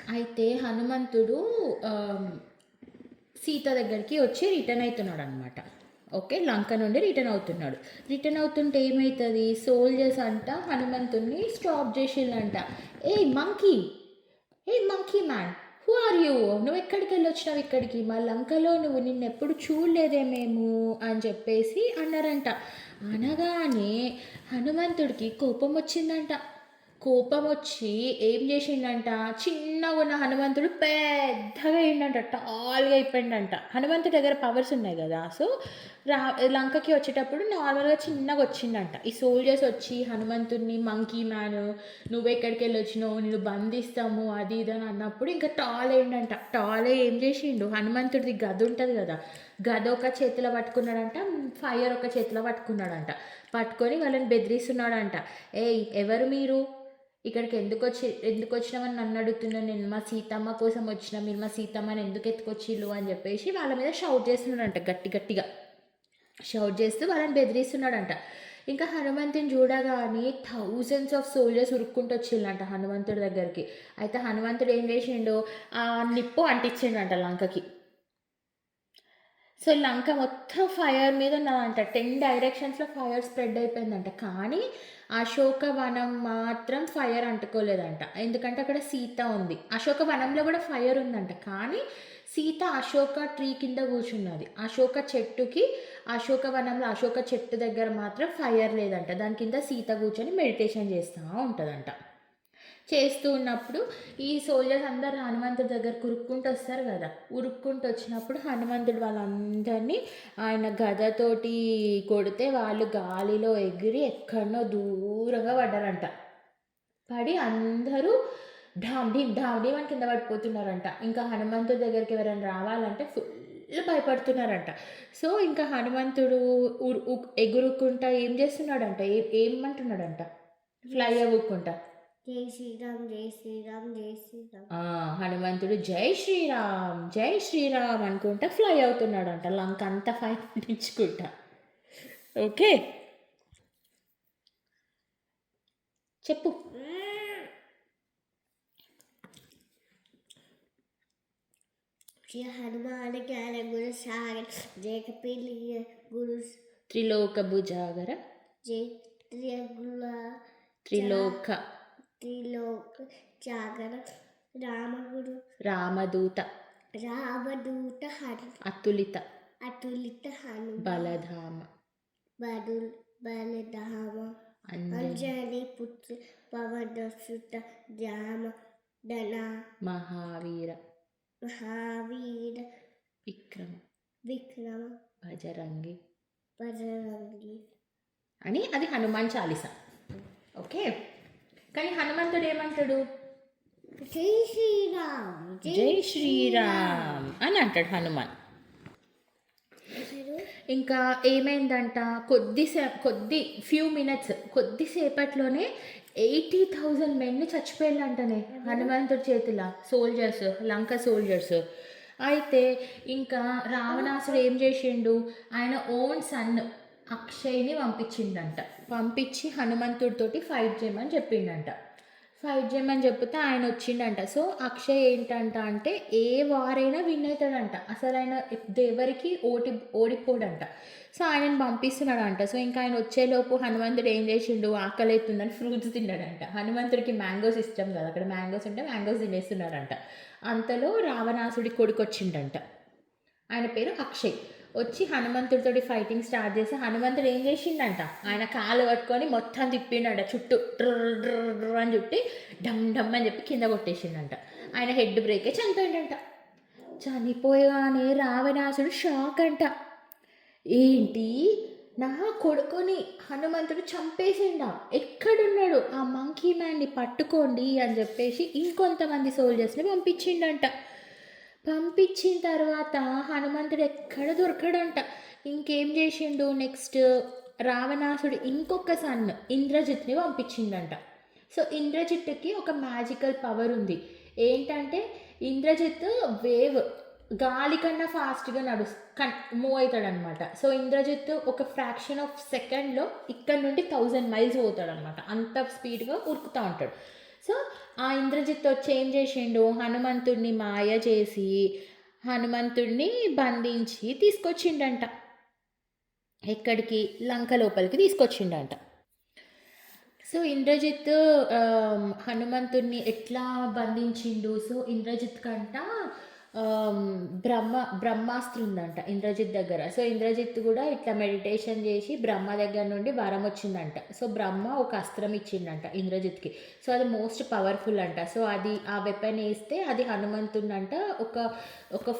అయితే హనుమంతుడు ఆహ్, సీత దగ్గరికి వచ్చి రిటర్న్ అవుతున్నాడు అనమాట. ఓకే. లంక నుండి రిటర్న్ అవుతున్నాడు. రిటర్న్ అవుతుంటే ఏమైతది, సోల్జర్స్ అంట హనుమంతుడిని స్టాప్ చేసిళ్ళంట. ఏయ్ మంకీ! ఏయ్ monkey man! Who are you? నువ్వెక్కడికెళ్ళొచ్చినావు ఇక్కడికి? మా లంకలో నిన్నెప్పుడు చూడలేదే మేము అని చెప్పేసి అన్నారంట. అనగానే హనుమంతుడికి కోపమొచ్చిందంట. కోపమొచ్చి ఏం చేసిండంట, చిన్నగున్న హనుమంతుడు పెద్దగా అయిండంట. టాల్‌గా అయిపోయిండంట. హనుమంతుడి దగ్గర పవర్స్ ఉన్నాయి గదా! సో, రా లంకకి వచ్చేటప్పుడు నార్మల్‌గా చిన్నగొచ్చిండంట. ఈ సోల్జర్స్ వచ్చి హనుమంతుడిని మంకీ మ్యాను, నువ్వెక్కడికెళ్ళొచ్చినావు, నిన్ను బంధిస్తాము అది ఇది అని అన్నప్పుడు ఇంకా టాల్ అయిండంట. టాల్ అయ్యి ఏం చేసిండు, హనుమంతుడిది గదుంటది గదా! గదొక చేతిలో పట్టుకున్నాడంట, ఫైర్ ఒక చేతిలో పట్టుకున్నాడంట. పట్టుకొని వాళ్ళని బెదిరిస్తున్నాడంట. "ఏయ్! ఎవరు మీరు? ఇక్కడికి ఎందుకొచ్చినావని నన్ను అడుగుతున్నావు, నేను మా సీతమ్మ కోసం వచ్చిన, మీరు మా సీతమ్మని ఎందుకు ఎత్తుకొచ్చిళ్ళు అని చెప్పేసి వాళ్ళ మీద షౌట్ చేస్తున్నాడంట గట్టి గట్టిగా. షౌట్ చేస్తూ వాళ్ళని బెదిరిస్తున్నాడంట. ఇంకా హనుమంతుని చూడగానే థౌజండ్స్ ఆఫ్ సోల్జర్స్ ఉరుక్కుంటూ వచ్చిండంట హనుమంతుడి దగ్గరికి. అయితే హనుమంతుడు ఏం చేసిండు, ఆ నిప్పు అంటించిండంట లంకకి. సో, లంక మొత్తం ఫైర్ మీద ఉన్నదంట. 10 డైరెక్షన్స్‌లో ఫైర్ స్ప్రెడ్ అయిపోయిందంట. కానీ అశోకవనం మాత్రం ఫైర్ అంటుకోలేదంట. ఎందుకంటే అక్కడ సీత ఉంది. అశోకవనంలో కూడా ఫైర్ ఉందంట. కానీ సీత అశోక ట్రీ కింద కూర్చున్నది. అశోక చెట్టుకి, అశోకవనంలో అశోక చెట్టు దగ్గర మాత్రం ఫైర్ లేదంట. దాని కింద సీత కూర్చొని మెడిటేషన్ చేస్తా ఉంటదంట. చేస్తూ ఉన్నప్పుడు ఈ సోల్జర్స్ అందరు హనుమంతుడి దగ్గరకు ఉరుక్కుంటూ వస్తారు కదా! ఉరుక్కుంటూ వచ్చినప్పుడు హనుమంతుడు వాళ్ళందరినీ ఆయన గదతోటి కొడితే వాళ్ళు గాలిలో ఎగిరి ఎక్కడనో దూరంగా పడ్డారంట. పడి అందరూ ఢామ్ ఢీమ్ ఢామ్ ఢీమ్ అని కింద పడిపోతున్నారంట. ఇంకా హనుమంతుడి దగ్గరికి ఎవరైనా రావాలంటే ఫుల్ భయపడుతున్నారంట. సో, ఇంకా హనుమంతుడు ఎగురుకుంటా ఏం చేస్తున్నాడంట, ఏమంటున్నాడంట, ఫ్లై అవ్వుకుంటా. జై శ్రీరామ్ జై శ్రీరామ్ జై శ్రీరామ్. హనుమంతుడు జై శ్రీరామ్ జై శ్రీరామ్ అనుకుంటా ఫ్లై అవుతున్నాడంట లంక అంతా ఫైర్ అంటించుకుంటా. ఓకే, చెప్పు. श्री हनुमान ज्ञान गुण सागर जय कपिल गुरु త్రిలోక భుజాగర जय त्रिगुला త్రిలోక त्रिलोक जागर राम गुरु రామదూత रामदूत हनु అతులిత अतुलित हनु బలధామ बदुल बलधाम अंजनी पुत्र पवन सुत जाम दना మహావీర महावीर విక్రమ विक्रम భజరంగి बजरंगी. అని అది హనుమాన్ చాలీస. ఓకే, కానీ హనుమంతుడు ఏమంటాడు, జై శ్రీరామ్ జై శ్రీరామ్ అని అంటాడు హనుమాన్. ఇంకా ఏమైందంట, కొద్దిసేపట్లోనే 80,000 మెన్ చచ్చిపోయారంటనే హనుమంతుడి చేతిలో, సోల్జర్స్, లంక సోల్జర్స్. అయితే ఇంకా రావణాసుడు ఏం చేసిండు, ఆయన ఓన్ సన్ అక్షయ్ని పంపించిండంట. పంపించి హనుమంతుడితోటి ఫైట్ చేయమని చెప్పిండంట. ఫైట్ చేయమని చెప్తే ఆయన వచ్చిండంట. సో అక్షయ్ ఏంటంట అంటే ఏ వారైనా విన్ అవుతాడంట. అసలు ఆయన ఎవరికి ఓడిపోడంట. సో ఆయనను పంపిస్తున్నాడంట. సో ఇంకా ఆయన వచ్చేలోపు హనుమంతుడు ఏం చేసిండు, ఆకలి అవుతుందని ఫ్రూట్స్ తిన్నాడంట. హనుమంతుడికి మ్యాంగోస్ ఇష్టం కదా, అక్కడ మ్యాంగోస్ ఉంటే మ్యాంగోస్ తినేస్తున్నాడంట. అంతలో రావణాసుడి కొడుకు వచ్చిండంట. ఆయన పేరు అక్షయ్. వచ్చి హనుమంతుడితోటి ఫైటింగ్ స్టార్ట్ చేసి హనుమంతుడు ఏం చేసిండంట, ఆయన కాలు పట్టుకొని మొత్తం తిప్పిండంట చుట్టూ, డ్రర్ అని చుట్టి డమ్ డమ్ అని చెప్పి కింద కొట్టేసిండంట. ఆయన హెడ్ బ్రేక్ అయి చనిపోయిండంట. చనిపోయానే రావణాసుడు షాక్ అంట. ఏంటి, నా కొడుకుని హనుమంతుడు చంపేసిండా, ఎక్కడున్నాడు ఆ మంకీ మ్యాన్ని పట్టుకోండి అని చెప్పేసి ఇంకొంతమంది సోల్జర్స్ని పంపించిండంట. పంపించిన తర్వాత హనుమంతుడు ఎక్కడ దొరకడంట. ఇంకేం చేసిండు, నెక్స్ట్ రావణాసుడు ఇంకొక సన్ ఇంద్రజిత్ని పంపించిండంట. సో ఇంద్రజిత్తుకి ఒక మ్యాజికల్ పవర్ ఉంది. ఏంటంటే ఇంద్రజిత్ వేవ్ గాలి కన్నా ఫాస్ట్గా మూవ్ అవుతాడనమాట. సో ఇంద్రజిత్ ఒక ఫ్రాక్షన్ ఆఫ్ సెకండ్లో ఇక్కడ నుండి 1000 మైల్స్ పోతాడనమాట. అంత స్పీడ్గా ఉరుకుతూ ఉంటాడు. సో ఆ ఇంద్రజిత్ వచ్చి ఏం చేసిండు, హనుమంతుడిని మాయ చేసి హనుమంతుడిని బంధించి తీసుకొచ్చిండంట. ఎక్కడికి? లంక లోపలికి తీసుకొచ్చిండంట. సో ఇంద్రజిత్ హనుమంతుడిని ఎట్లా బంధించిండు? సో ఇంద్రజిత్ కంట బ్రహ్మాస్త్రం ఉందంట ఇంద్రజిత్ దగ్గర. సో ఇంద్రజిత్ కూడా ఇట్లా మెడిటేషన్ చేసి బ్రహ్మ దగ్గర నుండి వరం వచ్చిందంట. సో బ్రహ్మ ఒక అస్త్రం ఇచ్చిండంట ఇంద్రజిత్కి. సో అది మోస్ట్ పవర్ఫుల్ అంట. సో అది ఆ వెపన్ వేస్తే అది హనుమంతుడిని అంట ఒక ఒక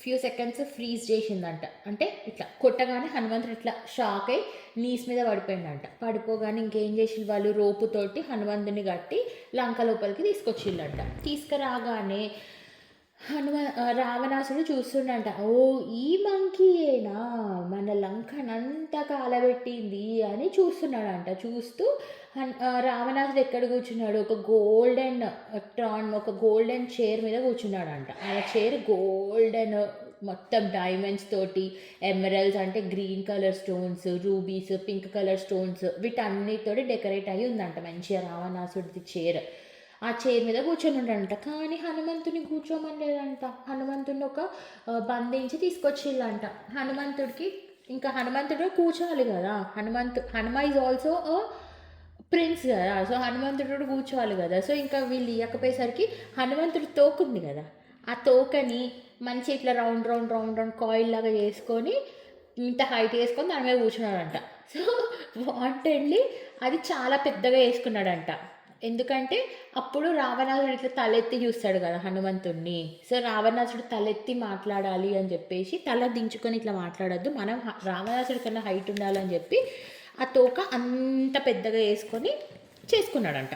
ఫ్యూ సెకండ్స్ ఫ్రీజ్ చేసిందంట. అంటే ఇట్లా కొట్టగానే హనుమంతుడు ఇట్లా షాక్ అయి నీస్ మీద పడిపోయిందంట. పడిపోగానే ఇంకేం చేసి వాళ్ళు రోపుతోటి హనుమంతుని కట్టి లంక లోపలికి తీసుకొచ్చిళ్ళంట. తీసుకురాగానే రావణాసుడు చూస్తుండంట. ఓ, ఈ మంకీయేనా మన లంకనంతా కాలబెట్టింది అని చూస్తున్నాడంట. చూస్తూ రావణాసుడు ఎక్కడ కూర్చున్నాడు? ఒక గోల్డెన్ చైర్ మీద కూర్చున్నాడంట. ఆ చైర్ గోల్డెన్ మొత్తం డైమండ్స్ తోటి, ఎమరల్డ్స్ అంటే green colour stones, rubies, pink colour stones, వీటన్నిటితోటి డెకరేట్ అయ్యి ఉందంట మంచిగా రావణాసుడిది చైర్. ఆ చైర్ మీద కూర్చొని ఉండంట. కానీ హనుమంతుని కూర్చోమని లేదంట. హనుమంతుడిని ఒక బంధించి తీసుకొచ్చిళ్ళంట. హనుమంతుడు కూర్చోవాలి కదా. హనుమ ఈజ్ ఆల్సో ప్రిన్స్ కదా. సో హనుమంతుడు కూర్చోవాలి కదా. సో ఇంకా వీళ్ళు ఇవ్వకపోయేసరికి హనుమంతుడి తోకుంది కదా, ఆ తోకని మంచి ఇట్లా రౌండ్ కాయిల్ లాగా చేసుకొని ఇంత హైట్ వేసుకొని దాని మీద కూర్చున్నాడంట. సో వాంటెడ్లీ అది చాలా పెద్దగా వేసుకున్నాడంట. ఎందుకంటే అప్పుడు రావణాసుడు ఇట్లా తలెత్తి చూస్తాడు కదా హనుమంతుడిని. సో రావణాసుడు తలెత్తి మాట్లాడాలి అని చెప్పేసి తల దించుకొని ఇట్లా మాట్లాడద్దు, మనం రావణాసుడి కన్నా హైట్ ఉండాలని చెప్పి ఆ తోక అంత పెద్దగా వేసుకొని చేసుకున్నాడంట.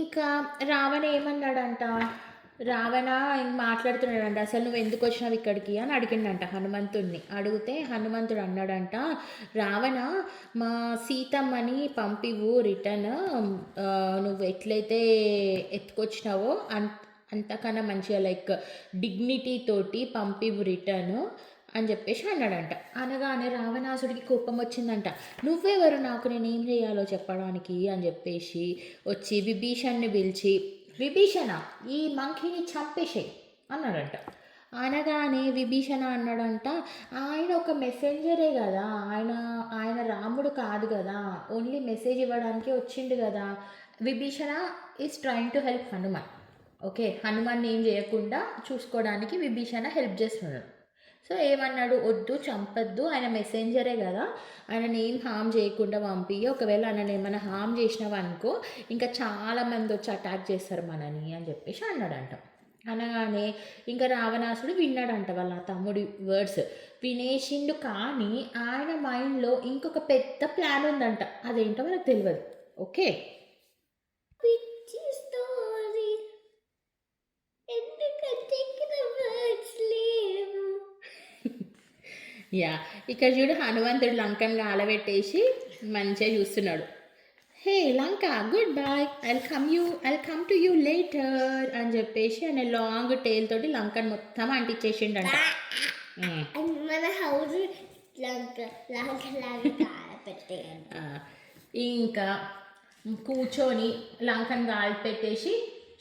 ఇంకా రావణ ఏమన్నాడంట, రావణ మాట్లాడుతున్నాడంట. అసలు నువ్వు ఎందుకు వచ్చినావు ఇక్కడికి అని అడిగిండంట హనుమంతుడిని. అడిగితే హనుమంతుడు అన్నాడంట, రావణ మా సీతమ్మని పంపివు రిటర్న్, నువ్వు ఎట్లయితే ఎత్తుకొచ్చినావో అంతకన్నా మంచిగా లైక్ డిగ్నిటీ తోటి పంపివు రిటర్న్ అని చెప్పేసి అన్నాడంట. అనగానే రావణాసుడికి కోపం వచ్చిందంట. నువ్వెవరు నాకు నేనేం చేయాలో చెప్పడానికి అని చెప్పేసి వచ్చి విభీషణ్ని పిలిచి, విభీషణ ఈ మంకీని చంపేసేయి అన్నాడంట. అనగానే విభీషణ అన్నాడంట, ఆయన ఒక మెసెంజరే కదా, ఆయన రాముడు కాదు కదా, ఓన్లీ మెసేజ్ ఇవ్వడానికి వచ్చిండు కదా. Vibhishana is trying to help Hanuman. Okay, Hanuman ఏం చేయకుండా చూసుకోవడానికి విభీషణ హెల్ప్ చేస్తున్నాడు. సో ఏమన్నాడు, వద్దు చంపద్దు, ఆయన మెసెంజరే కదా, ఆయనని ఏం హామ్ చేయకుండా పంపి, ఒకవేళ ఆయనని ఏమైనా హామ్ చేసినావు అనుకో ఇంకా చాలామంది వచ్చి అటాక్ చేస్తారు మనని అని చెప్పేసి అన్నాడంట. అనగానే ఇంకా రావణాసుడు విన్నాడంట వాళ్ళ తమ్ముడి వర్డ్స్. వినేసిండు. కానీ ఆయన మైండ్లో ఇంకొక పెద్ద ప్లాన్ ఉందంట. అదేంటో మనకు తెలియదు. ఓకే, యా, ఇక్కడ చూడు హనుమంతుడు లంకను గాలబెట్టేసి మంచిగా చూస్తున్నాడు. Hey Lanka, good boy, I'll come to you later అని చెప్పేసి ఆయన లాంగ్ టైల్ తోటి లంకను మొత్తం అంటించేసిండంట. మన హౌస్ ఇంకా కూర్చొని లంకను గాలి పెట్టేసి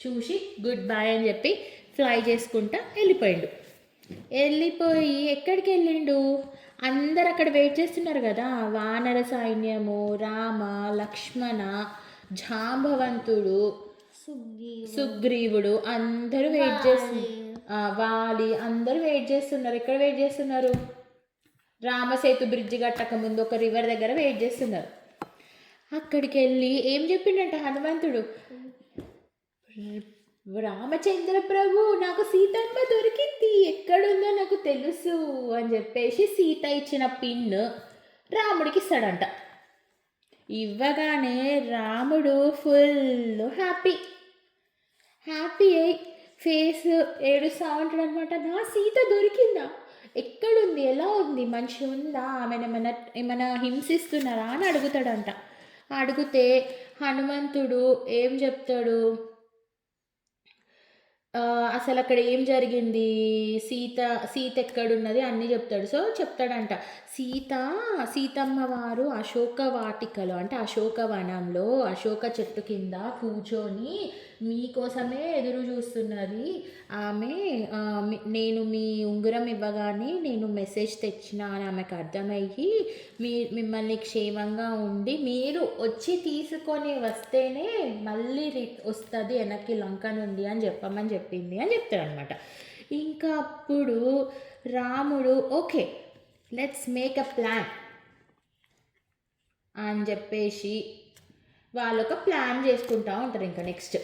చూసి గుడ్ బాయ్ అని చెప్పి ఫ్లై చేసుకుంటా వెళ్ళిపోయి ఎక్కడికి వెళ్ళిండు? అందరు అక్కడ వెయిట్ చేస్తున్నారు కదా, వానర సైన్యము, రామ, లక్ష్మణ, జాంబవంతుడు, సుగ్రీవుడు అందరూ వెయిట్ చేస్తున్నారు. వాలి అందరూ వెయిట్ చేస్తున్నారు. ఎక్కడ వెయిట్ చేస్తున్నారు? రామసేతు బ్రిడ్జి కట్టక ముందు ఒక రివర్ దగ్గర వెయిట్ చేస్తున్నారు. అక్కడికి వెళ్ళి ఏం చెప్పిండంట హనుమంతుడు, రామచంద్ర ప్రభు నాకు సీతమ్మ దొరికింది, ఎక్కడుందో నాకు తెలుసు అని చెప్పేసి సీత ఇచ్చిన పిన్ రాముడికి ఇస్తాడంట. ఇవ్వగానే రాముడు ఫుల్ హ్యాపీ అయి ఫేస్ ఏడుస్తూ ఉంటాడు అనమాట. నా సీత దొరికిందా, ఎక్కడుంది, ఎలా ఉంది, మంచిగా ఉందా, ఆమెను ఏమైనా హింసిస్తున్నారా అని అడుగుతాడంట. అడిగితే హనుమంతుడు ఏం చెప్తాడు, అసలు అక్కడ ఏం జరిగింది, సీత సీత ఎక్కడున్నది అన్నీ చెప్తాడు. సో చెప్తాడంట, సీతమ్మ వారు అశోక వాటికలో అంటే అశోకవనంలో అశోక చెట్టు కింద కూర్చొని మీకోసమే ఎదురు చూస్తున్నది. ఆమె నేను మీ ఉంగరం ఇవ్వగానే నేను మెసేజ్ తెచ్చిన అని ఆమెకు అర్థమయ్యి మిమ్మల్ని క్షేమంగా ఉండి మీరు వచ్చి తీసుకొని వస్తేనే మళ్ళీ వస్తుంది వెనక్కి లంక నుండి అని చెప్పమని చెప్పింది అని చెప్తాడనమాట. ఇంకా అప్పుడు రాముడు okay let's make a plan అని చెప్పేసి వాళ్ళు ఒక ప్లాన్ చేసుకుంటూ ఉంటారు ఇంకా నెక్స్ట్.